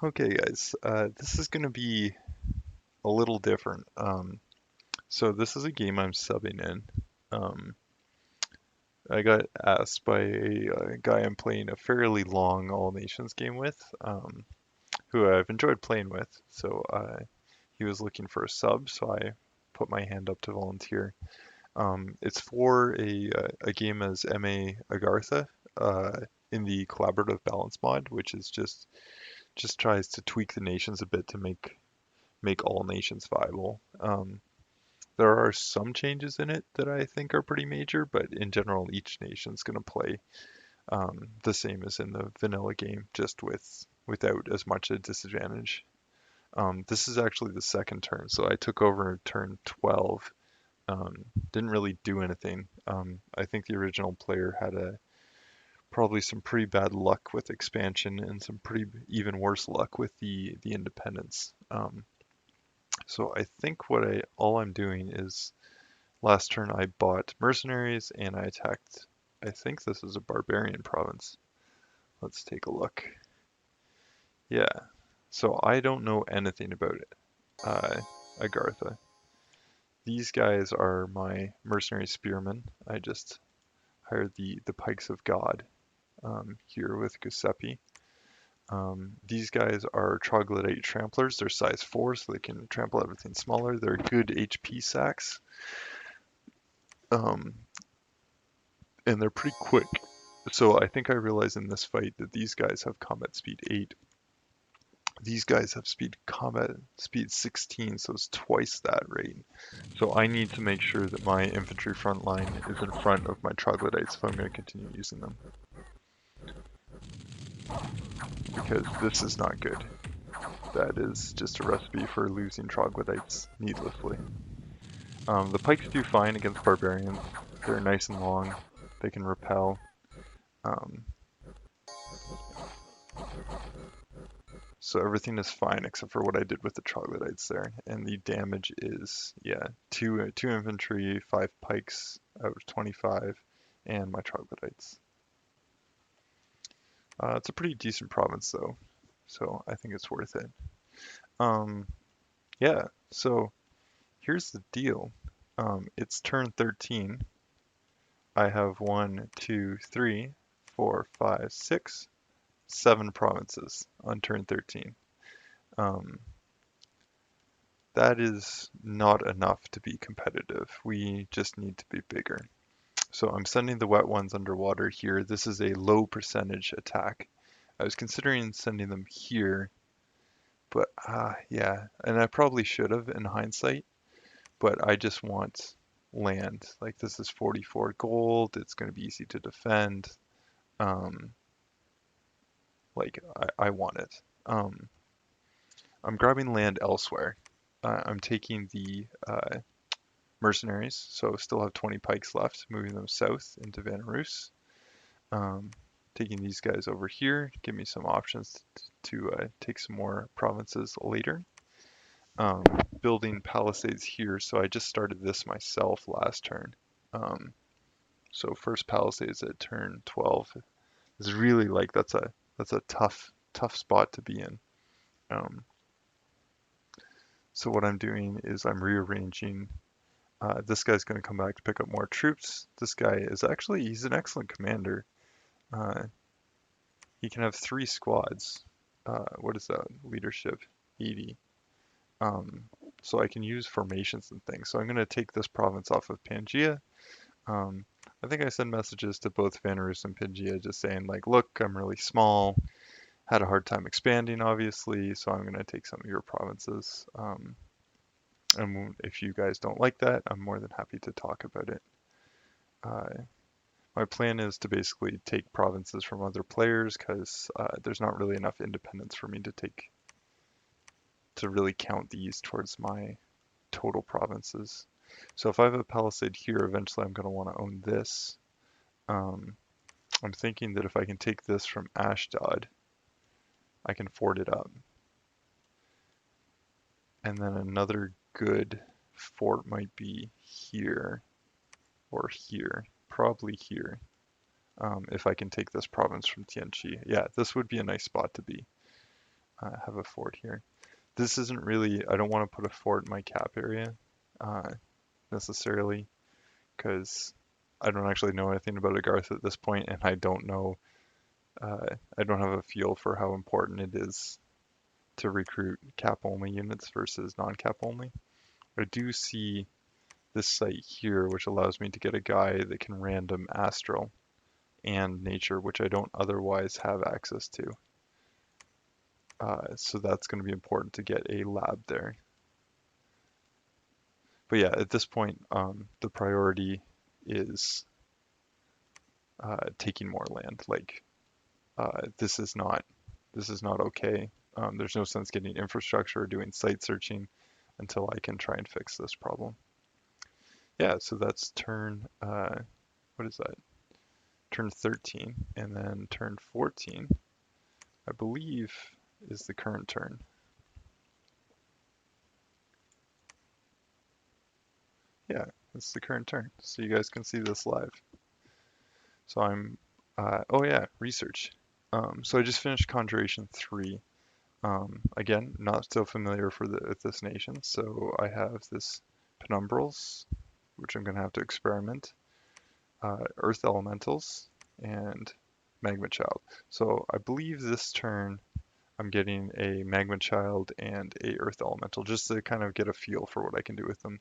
Okay, guys, this is going to be a little different. So this is a game I'm subbing in. Um, I got asked by a guy I'm playing a fairly long All Nations game with, who I've enjoyed playing with. So he was looking for a sub, so I put my hand up to volunteer. It's for a game as MA Agartha in the collaborative balance mod, which is just tries to tweak the nations a bit to make all nations viable. There are some changes in it that I think are pretty major, but in general, each nation's going to play the same as in the vanilla game, just without as much a disadvantage. This is actually the second turn, so I took over turn 12. Didn't really do anything. I think the original player had probably some pretty bad luck with expansion and some pretty even worse luck with the independence. So I think all I'm doing is last turn I bought mercenaries and I attacked. I think this is a barbarian province. Let's take a look. Yeah, so I don't know anything about it. Agartha. These guys are my mercenary spearmen. I just hired the Pikes of God here with Giuseppe. These guys are troglodyte tramplers. They're size 4, so they can trample everything smaller. They're good HP sacks. Um, and they're pretty quick. So I think I realized in this fight that these guys have combat speed 8. These guys have combat speed 16, so it's twice that rate. So I need to make sure that my infantry front line is in front of my troglodytes if I'm going to continue using them, because this is not good. That is just a recipe for losing troglodytes needlessly. The pikes do fine against barbarians. They're nice and long. They can repel. Um, So everything is fine except for what I did with the troglodytes there. And the damage is, yeah, two infantry, 5 pikes out of 25, and my troglodytes. It's a pretty decent province though, so I think it's worth it. Um, yeah, so here's the deal. It's turn 13. I have 1, 2, 3, 4, 5, 6, 7 provinces on turn 13. Um, That is not enough to be competitive. We just need to be bigger. So I'm sending the wet ones underwater here. This is a low percentage attack. I was considering sending them here, but yeah, and I probably should have in hindsight, but I just want land. Like this is 44 gold. It's going to be easy to defend. Um, like I want it. Um, I'm grabbing land elsewhere. I'm taking the mercenaries, so still have 20 pikes left, moving them south into Vanarus. Um, Taking these guys over here, give me some options to take some more provinces later. Um, Building palisades here, so I just started this myself last turn. Um, so first palisades at turn 12 is really like that's a tough spot to be in. Um, so what I'm doing is I'm rearranging. This guy's going to come back to pick up more troops. This guy is he's an excellent commander. Uh, he can have 3 squads. What is that? Leadership, 80. Um, so I can use formations and things. So I'm going to take this province off of Pangaea. Um, I think I sent messages to both Vanarus and Pangaea just saying like, look, I'm really small. Had a hard time expanding, obviously, so I'm going to take some of your provinces. And if you guys don't like that, I'm more than happy to talk about it. Uh, my plan is to basically take provinces from other players because there's not really enough independence for me to really count these towards my total provinces. So if I have a palisade here, eventually I'm going to want to own this. Um, I'm thinking that if I can take this from Ashdod, I can fort it up. And then another good fort might be here or here, probably here. If I can take this province from Tianchi. Yeah, this would be a nice spot to be. have a fort here. This isn't really, I don't want to put a fort in my cap area uh, necessarily because I don't actually know anything about Agartha at this point, and I don't have a feel for how important it is to recruit cap only units versus non-cap only. I do see this site here, which allows me to get a guy that can random astral and nature, which I don't otherwise have access to. So that's going to be important to get a lab there. But yeah, at this point, the priority is taking more land. Like this is not okay. There's no sense getting infrastructure or doing site searching until I can try and fix this problem. Yeah, so that's turn, what is that? Turn 13, and then turn 14, I believe, is the current turn. Yeah, it's the current turn, so you guys can see this live. So oh yeah, research. So I just finished Conjuration 3. Again, not so familiar with this nation, so I have this Penumbrals, which I'm going to have to experiment, Earth Elementals, and Magma Child. So I believe this turn I'm getting a Magma Child and a Earth Elemental just to kind of get a feel for what I can do with them.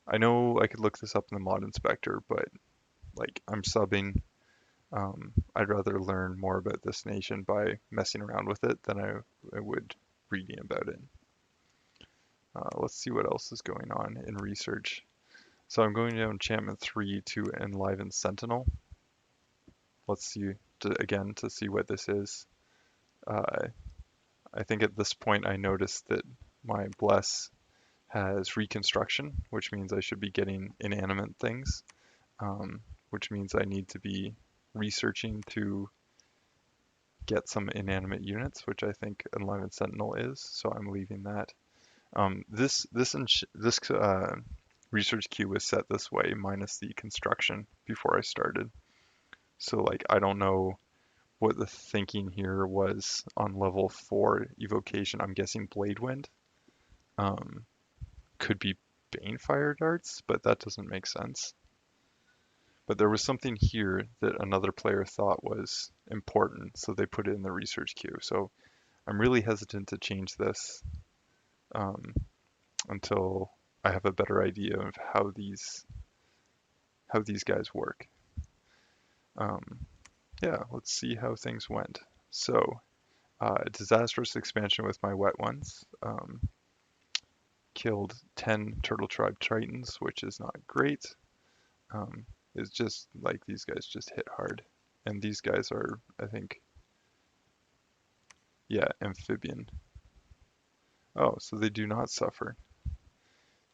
I know I could look this up in the mod inspector, but like I'm subbing. I'd rather learn more about this nation by messing around with it than I would reading about it. Let's see what else is going on in research. So I'm going to enchantment 3 to enliven Sentinel. Let's see, again, to see what this is. I think at this point I noticed that my Bless has reconstruction, which means I should be getting inanimate things, which means I need to be researching to get some inanimate units, which I think Enlivened Sentinel is, so I'm leaving that. This research queue was set this way, minus the construction before I started. So like I don't know what the thinking here was on level 4 evocation. I'm guessing Blade Wind. Could be Bane Fire Darts, but that doesn't make sense. But there was something here that another player thought was important, so they put it in the research queue. So I'm really hesitant to change this um, until I have a better idea of how these guys work. Um, yeah, let's see how things went. So, disastrous expansion with my wet ones. Killed 10 Turtle Tribe Tritons, which is not great. It's just like these guys just hit hard. And these guys are, I think, yeah, amphibian. Oh, so they do not suffer.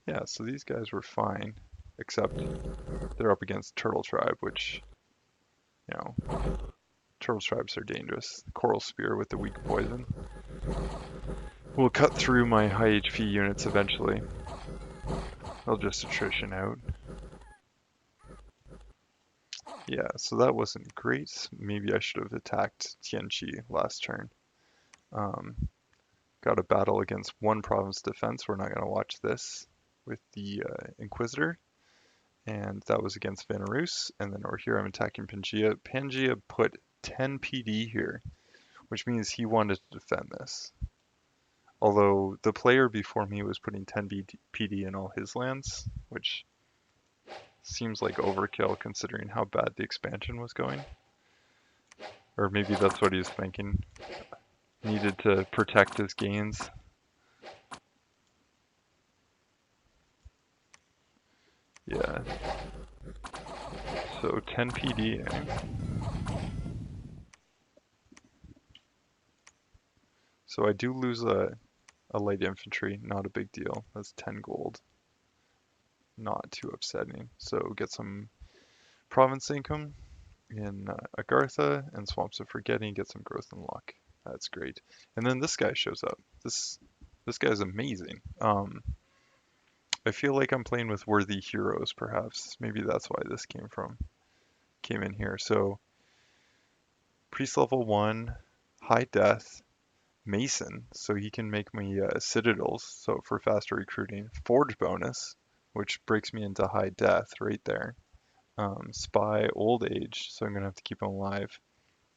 Yeah, so these guys were fine, except they're up against Turtle Tribe, which, you know, Turtle Tribes are dangerous. Coral Spear with the weak poison will cut through my high HP units eventually. They'll just attrition out. Yeah, so that wasn't great. Maybe I should have attacked Tianchi last turn. Got a battle against one province defense. We're not going to watch this with the Inquisitor. And that was against Vanarus. And then over here I'm attacking Pangea. Pangea put 10 PD here, which means he wanted to defend this. Although the player before me was putting 10 PD in all his lands, which seems like overkill considering how bad the expansion was going. Or maybe that's what he was thinking. Needed to protect his gains. Yeah. So 10 PD. So I do lose a light infantry, not a big deal. That's 10 gold. Not too upsetting. So get some province income in Agartha and Swamps of Forgetting, get some growth and luck. That's great. And then this guy shows up. This guy's amazing. I feel like I'm playing with worthy heroes, perhaps. Maybe that's why this came in here. So priest level 1, high death, Mason, so he can make me citadels, so for faster recruiting. Forge bonus, which breaks me into high death right there. Spy old age, so I'm gonna have to keep him alive.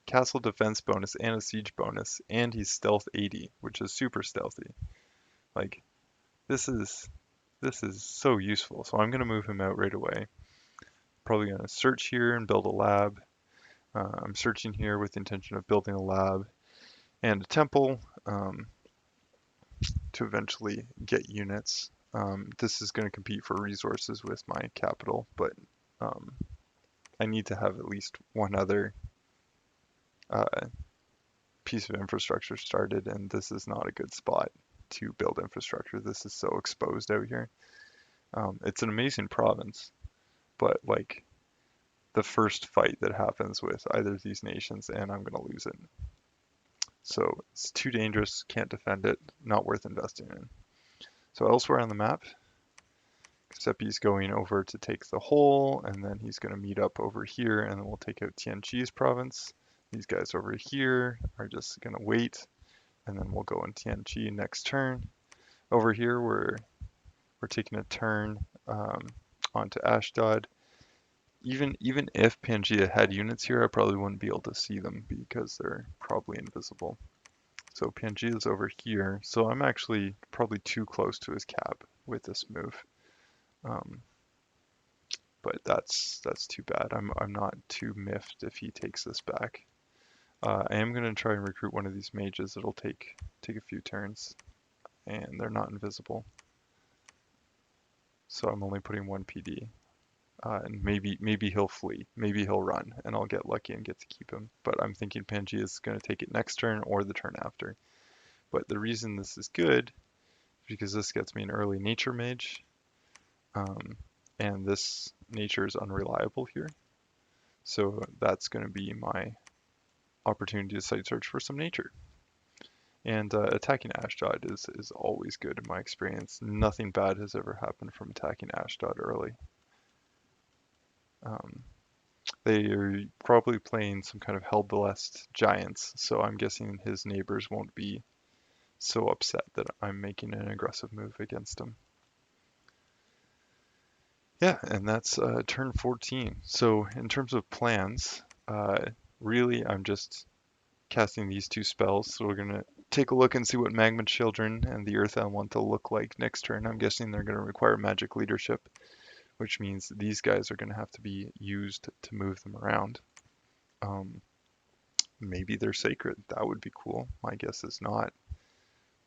Castle defense bonus and a siege bonus, and he's stealth 80, which is super stealthy. Like this is this is so useful. So I'm gonna move him out right away. Probably gonna search here and build a lab. I'm searching here with the intention of building a lab and a temple to eventually get units. This is going to compete for resources with my capital, but um, I need to have at least one other uh, piece of infrastructure started, and this is not a good spot to build infrastructure. This is so exposed out here. It's an amazing province, but like the first fight that happens with either of these nations, and I'm going to lose it. So it's too dangerous, can't defend it, not worth investing in. So elsewhere on the map, Giuseppe's going over to take the hole, and then he's going to meet up over here, and then we'll take out Tianqi's province. These guys over here are just going to wait, and then we'll go in Tianqi next turn. Over here, we're taking a turn onto Ashdod. Even if Pangaea had units here, I probably wouldn't be able to see them because they're probably invisible. So Pangaea's over here, so I'm actually probably too close to his cap with this move. Um, but that's too bad. I'm not too miffed if he takes this back. I am gonna try and recruit one of these mages. It'll take a few turns, and they're not invisible. So I'm only putting one PD. And maybe he'll flee, maybe he'll run, and I'll get lucky and get to keep him. But I'm thinking Pangaea is going to take it next turn or the turn after. But the reason this is good is because this gets me an early nature mage, um, and this nature is unreliable here. So that's going to be my opportunity to site search for some nature. And attacking Ashdod is always good in my experience. Nothing bad has ever happened from attacking Ashdod early. Um, They are probably playing some kind of Hell-Blessed Giants, so I'm guessing his neighbors won't be so upset that I'm making an aggressive move against him. Yeah, and that's turn 14. So in terms of plans, really I'm just casting these two spells. So we're gonna take a look and see what Magma Children and the Earth Elemental look like next turn. I'm guessing they're gonna require magic leadership, which means these guys are gonna have to be used to move them around. Um, Maybe they're sacred. That would be cool. My guess is not,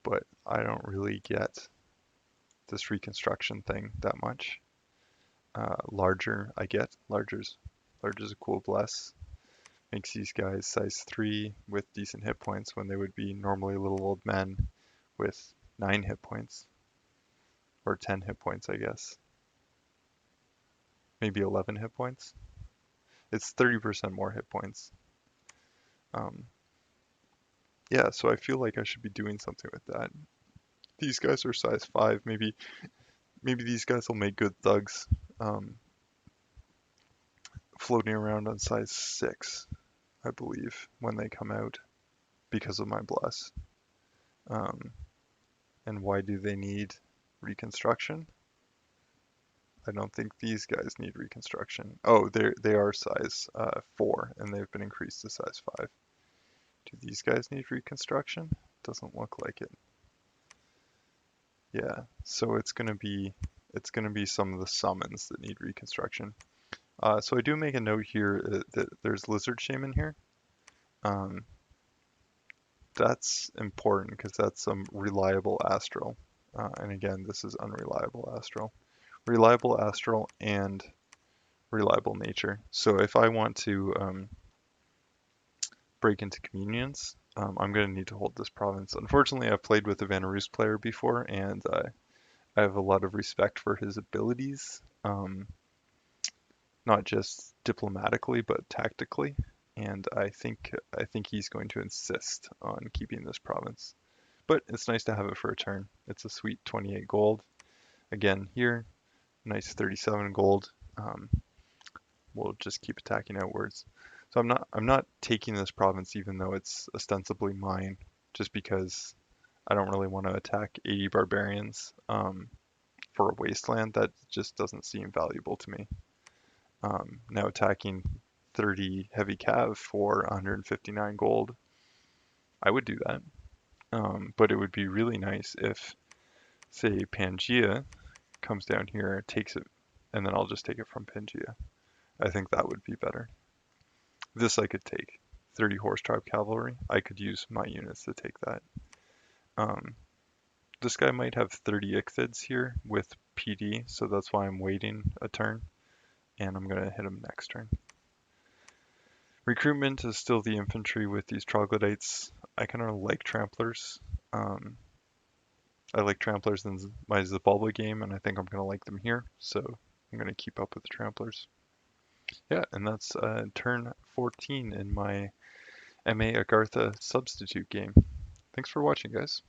but I don't really get this reconstruction thing that much. Larger, I get. Larger's a cool bless. Makes these guys size 3 with decent hit points when they would be normally little old men with 9 hit points. Or 10 hit points, I guess. Maybe 11 hit points. It's 30% more hit points. Um, yeah, so I feel like I should be doing something with that. These guys are size 5. Maybe these guys will make good thugs. Um, Floating around on size 6, I believe, when they come out because of my bless. Um, and why do they need reconstruction? I don't think these guys need reconstruction. Oh, they are size 4, and they've been increased to size 5. Do these guys need reconstruction? Doesn't look like it. Yeah, so it's gonna be some of the summons that need reconstruction. So I do make a note here that there's Lizard Shaman here. Um, that's important because that's some reliable astral. And again, this is unreliable astral. Reliable astral and reliable nature. So if I want to break into communions, I'm going to need to hold this province. Unfortunately, I've played with a Vanarus player before, and I have a lot of respect for his abilities. Not just diplomatically but tactically, and I think he's going to insist on keeping this province. But it's nice to have it for a turn. It's a sweet 28 gold. Again here, nice 37 gold. We'll just keep attacking outwards. So I'm not taking this province even though it's ostensibly mine. just because I don't really want to attack 80 barbarians for a wasteland. That just doesn't seem valuable to me. Now attacking 30 heavy cav for 159 gold, I would do that. But it would be really nice if, say, Pangea comes down here, takes it, and then I'll just take it from Pangea. I think that would be better. This I could take. 30 horse tribe cavalry. I could use my units to take that. Um, this guy might have 30 ichthids here with PD, so that's why I'm waiting a turn, and I'm going to hit him next turn. Recruitment is still the infantry with these troglodytes. I kind of like tramplers. Um, I like tramplers in my Zabalba game, and I think I'm going to like them here, so I'm going to keep up with the tramplers. Yeah, and that's turn 14 in my MA Agartha substitute game. Thanks for watching, guys.